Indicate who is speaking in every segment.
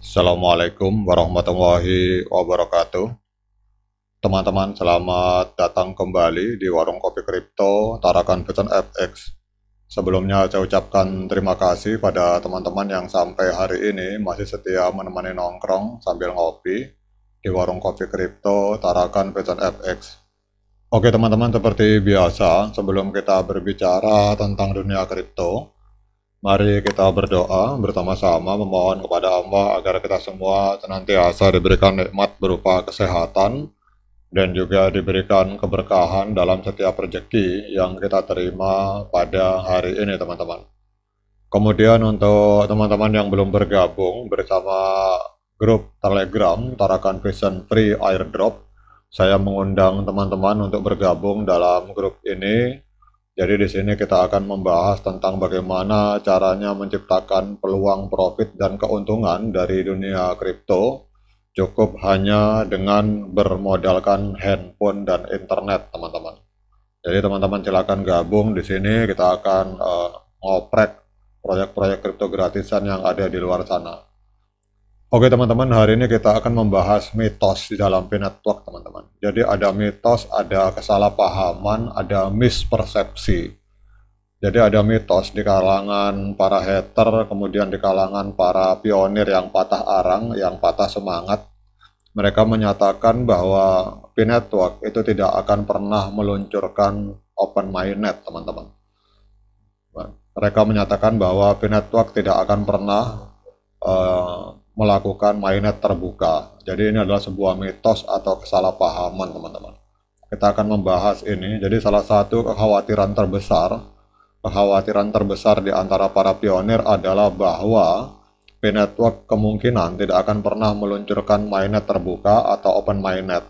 Speaker 1: Assalamualaikum warahmatullahi wabarakatuh. Teman-teman, selamat datang kembali di Warung Kopi Kripto Tarakan Pesan FX. Sebelumnya saya ucapkan terima kasih pada teman-teman yang sampai hari ini masih setia menemani nongkrong sambil ngopi di Warung Kopi Kripto Tarakan Pesan FX. Oke teman-teman, seperti biasa, sebelum kita berbicara tentang dunia kripto, mari kita berdoa bersama-sama memohon kepada Allah agar kita semua senantiasa diberikan nikmat berupa kesehatan dan juga diberikan keberkahan dalam setiap rezeki yang kita terima pada hari ini teman-teman. Kemudian untuk teman-teman yang belum bergabung bersama grup Telegram Tarakan Vision Free Airdrop, saya mengundang teman-teman untuk bergabung dalam grup ini. Jadi di sini kita akan membahas tentang bagaimana caranya menciptakan peluang profit dan keuntungan dari dunia kripto cukup hanya dengan bermodalkan handphone dan internet, teman-teman. Jadi teman-teman silakan gabung di sini, kita akan ngoprek proyek-proyek kripto gratisan yang ada di luar sana. Oke teman-teman, hari ini kita akan membahas mitos di dalam P-Network, teman-teman. Jadi ada mitos, ada kesalahpahaman, ada mispersepsi. Jadi ada mitos di kalangan para hater, kemudian di kalangan para pionir yang patah arang, yang patah semangat. Mereka menyatakan bahwa P-Network itu tidak akan pernah meluncurkan open mainnet, teman-teman. Mereka menyatakan bahwa P-Network tidak akan pernah melakukan mainnet terbuka. Jadi ini adalah sebuah mitos atau kesalahpahaman, teman-teman. Kita akan membahas ini. Jadi salah satu kekhawatiran terbesar di antara para pionir adalah bahwa P-Network kemungkinan tidak akan pernah meluncurkan mainnet terbuka atau open mainnet.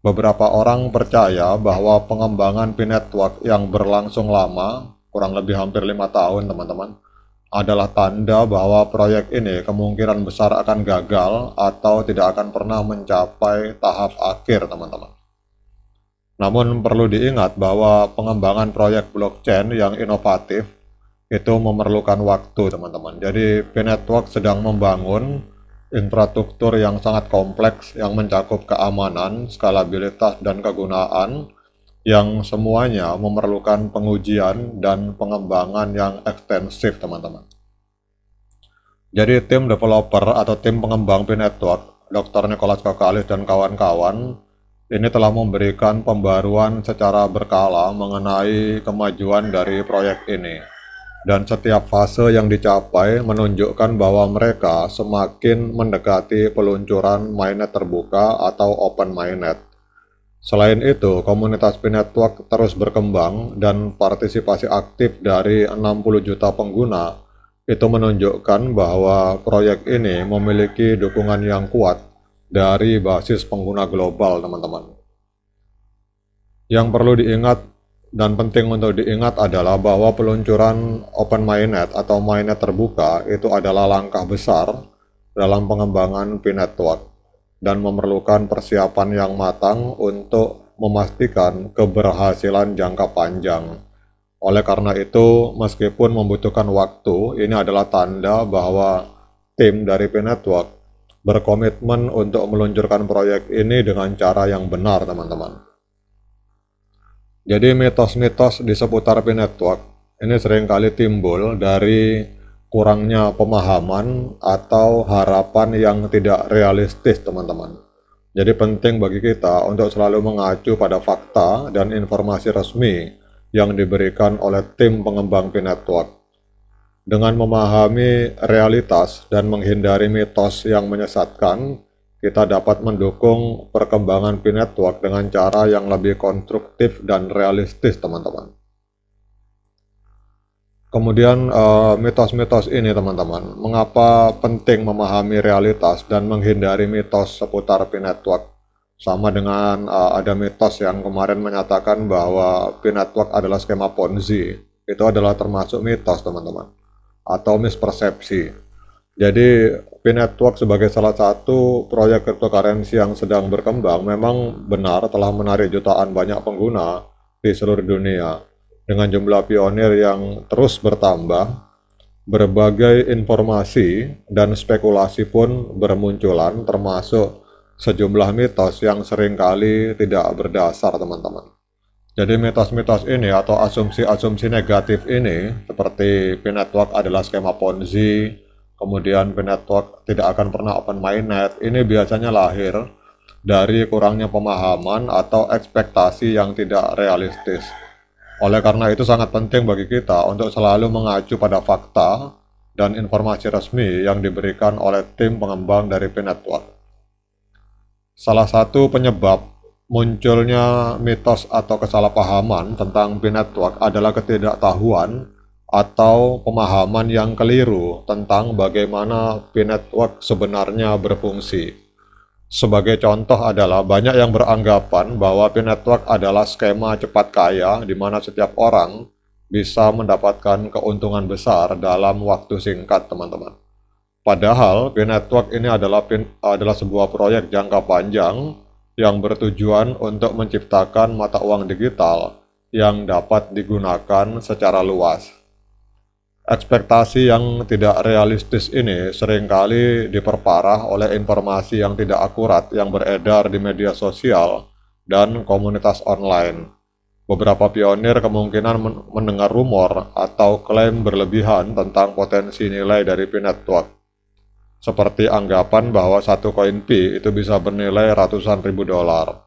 Speaker 1: Beberapa orang percaya bahwa pengembangan P-Network yang berlangsung lama, kurang lebih hampir 5 tahun, teman-teman, adalah tanda bahwa proyek ini kemungkinan besar akan gagal atau tidak akan pernah mencapai tahap akhir, teman-teman. Namun perlu diingat bahwa pengembangan proyek blockchain yang inovatif itu memerlukan waktu, teman-teman. Jadi P-Network sedang membangun infrastruktur yang sangat kompleks yang mencakup keamanan, skalabilitas, dan kegunaan yang semuanya memerlukan pengujian dan pengembangan yang ekstensif, teman-teman. Jadi tim developer atau tim pengembang P-Network, Dr. Nicholas Kokalis dan kawan-kawan, ini telah memberikan pembaruan secara berkala mengenai kemajuan dari proyek ini. Dan setiap fase yang dicapai menunjukkan bahwa mereka semakin mendekati peluncuran mainnet terbuka atau open mainnet. Selain itu, komunitas P-Network terus berkembang dan partisipasi aktif dari 60 juta pengguna itu menunjukkan bahwa proyek ini memiliki dukungan yang kuat dari basis pengguna global, teman-teman. Yang perlu diingat dan penting untuk diingat adalah bahwa peluncuran open mainnet atau mainnet terbuka itu adalah langkah besar dalam pengembangan P-Network dan memerlukan persiapan yang matang untuk memastikan keberhasilan jangka panjang. Oleh karena itu, meskipun membutuhkan waktu, ini adalah tanda bahwa tim dari P-Network berkomitmen untuk meluncurkan proyek ini dengan cara yang benar, teman-teman. Jadi mitos-mitos di seputar P-Network ini seringkali timbul dari kurangnya pemahaman atau harapan yang tidak realistis, teman-teman. Jadi penting bagi kita untuk selalu mengacu pada fakta dan informasi resmi yang diberikan oleh tim pengembang P-Network. Dengan memahami realitas dan menghindari mitos yang menyesatkan, kita dapat mendukung perkembangan P-Network dengan cara yang lebih konstruktif dan realistis, teman-teman. Kemudian mitos-mitos ini, teman-teman, mengapa penting memahami realitas dan menghindari mitos seputar P-Network? Sama dengan ada mitos yang kemarin menyatakan bahwa P-Network adalah skema Ponzi. Itu adalah termasuk mitos, teman-teman, atau mispersepsi. Jadi P-Network sebagai salah satu proyek cryptocurrency yang sedang berkembang memang benar telah menarik jutaan banyak pengguna di seluruh dunia. Dengan jumlah pionir yang terus bertambah, Berbagai informasi dan spekulasi pun bermunculan, termasuk sejumlah mitos yang seringkali tidak berdasar, teman-teman. Jadi mitos-mitos ini atau asumsi-asumsi negatif ini, seperti P-Network adalah skema Ponzi, kemudian P-Network tidak akan pernah open mainnet, ini biasanya lahir dari kurangnya pemahaman atau ekspektasi yang tidak realistis. Oleh karena itu sangat penting bagi kita untuk selalu mengacu pada fakta dan informasi resmi yang diberikan oleh tim pengembang dari P-Network. Salah satu penyebab munculnya mitos atau kesalahpahaman tentang P-Network adalah ketidaktahuan atau pemahaman yang keliru tentang bagaimana P-Network sebenarnya berfungsi. Sebagai contoh adalah banyak yang beranggapan bahwa P-Network adalah skema cepat kaya di mana setiap orang bisa mendapatkan keuntungan besar dalam waktu singkat, teman-teman. Padahal P-Network ini adalah sebuah proyek jangka panjang yang bertujuan untuk menciptakan mata uang digital yang dapat digunakan secara luas. Ekspektasi yang tidak realistis ini seringkali diperparah oleh informasi yang tidak akurat yang beredar di media sosial dan komunitas online. Beberapa pionir kemungkinan mendengar rumor atau klaim berlebihan tentang potensi nilai dari P-Network, seperti anggapan bahwa satu koin P itu bisa bernilai ratusan ribu dolar.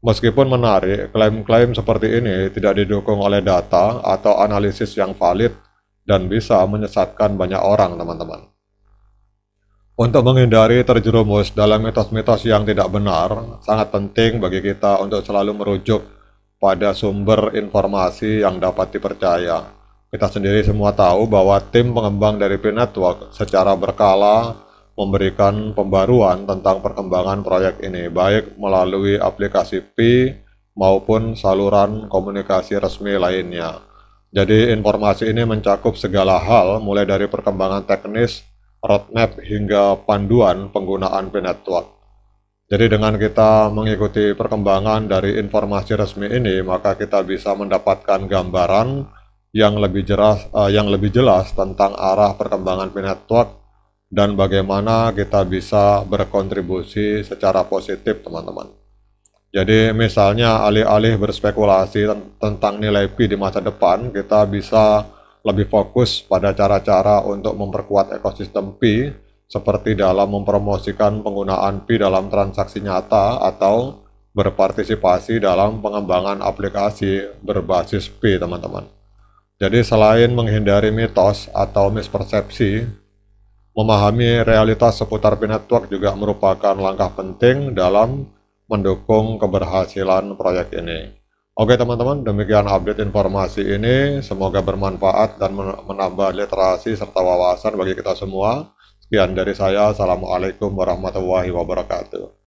Speaker 1: Meskipun menarik, klaim-klaim seperti ini tidak didukung oleh data atau analisis yang valid dan bisa menyesatkan banyak orang, teman-teman. Untuk menghindari terjerumus dalam mitos-mitos yang tidak benar, sangat penting bagi kita untuk selalu merujuk pada sumber informasi yang dapat dipercaya. Kita sendiri semua tahu bahwa tim pengembang dari P-Network secara berkala memberikan pembaruan tentang perkembangan proyek ini, baik melalui aplikasi P maupun saluran komunikasi resmi lainnya. Jadi informasi ini mencakup segala hal, mulai dari perkembangan teknis, roadmap, hingga panduan penggunaan P-Network. Jadi dengan kita mengikuti perkembangan dari informasi resmi ini, maka kita bisa mendapatkan gambaran yang lebih jelas tentang arah perkembangan P-Network dan bagaimana kita bisa berkontribusi secara positif, teman-teman. Jadi misalnya alih-alih berspekulasi tentang nilai Pi di masa depan, kita bisa lebih fokus pada cara-cara untuk memperkuat ekosistem Pi, seperti dalam mempromosikan penggunaan Pi dalam transaksi nyata atau berpartisipasi dalam pengembangan aplikasi berbasis Pi, teman-teman. Jadi selain menghindari mitos atau mispersepsi, memahami realitas seputar P-Network juga merupakan langkah penting dalam mendukung keberhasilan proyek ini. Oke teman-teman, demikian update informasi ini. Semoga bermanfaat dan menambah literasi serta wawasan bagi kita semua. Sekian dari saya. Assalamualaikum warahmatullahi wabarakatuh.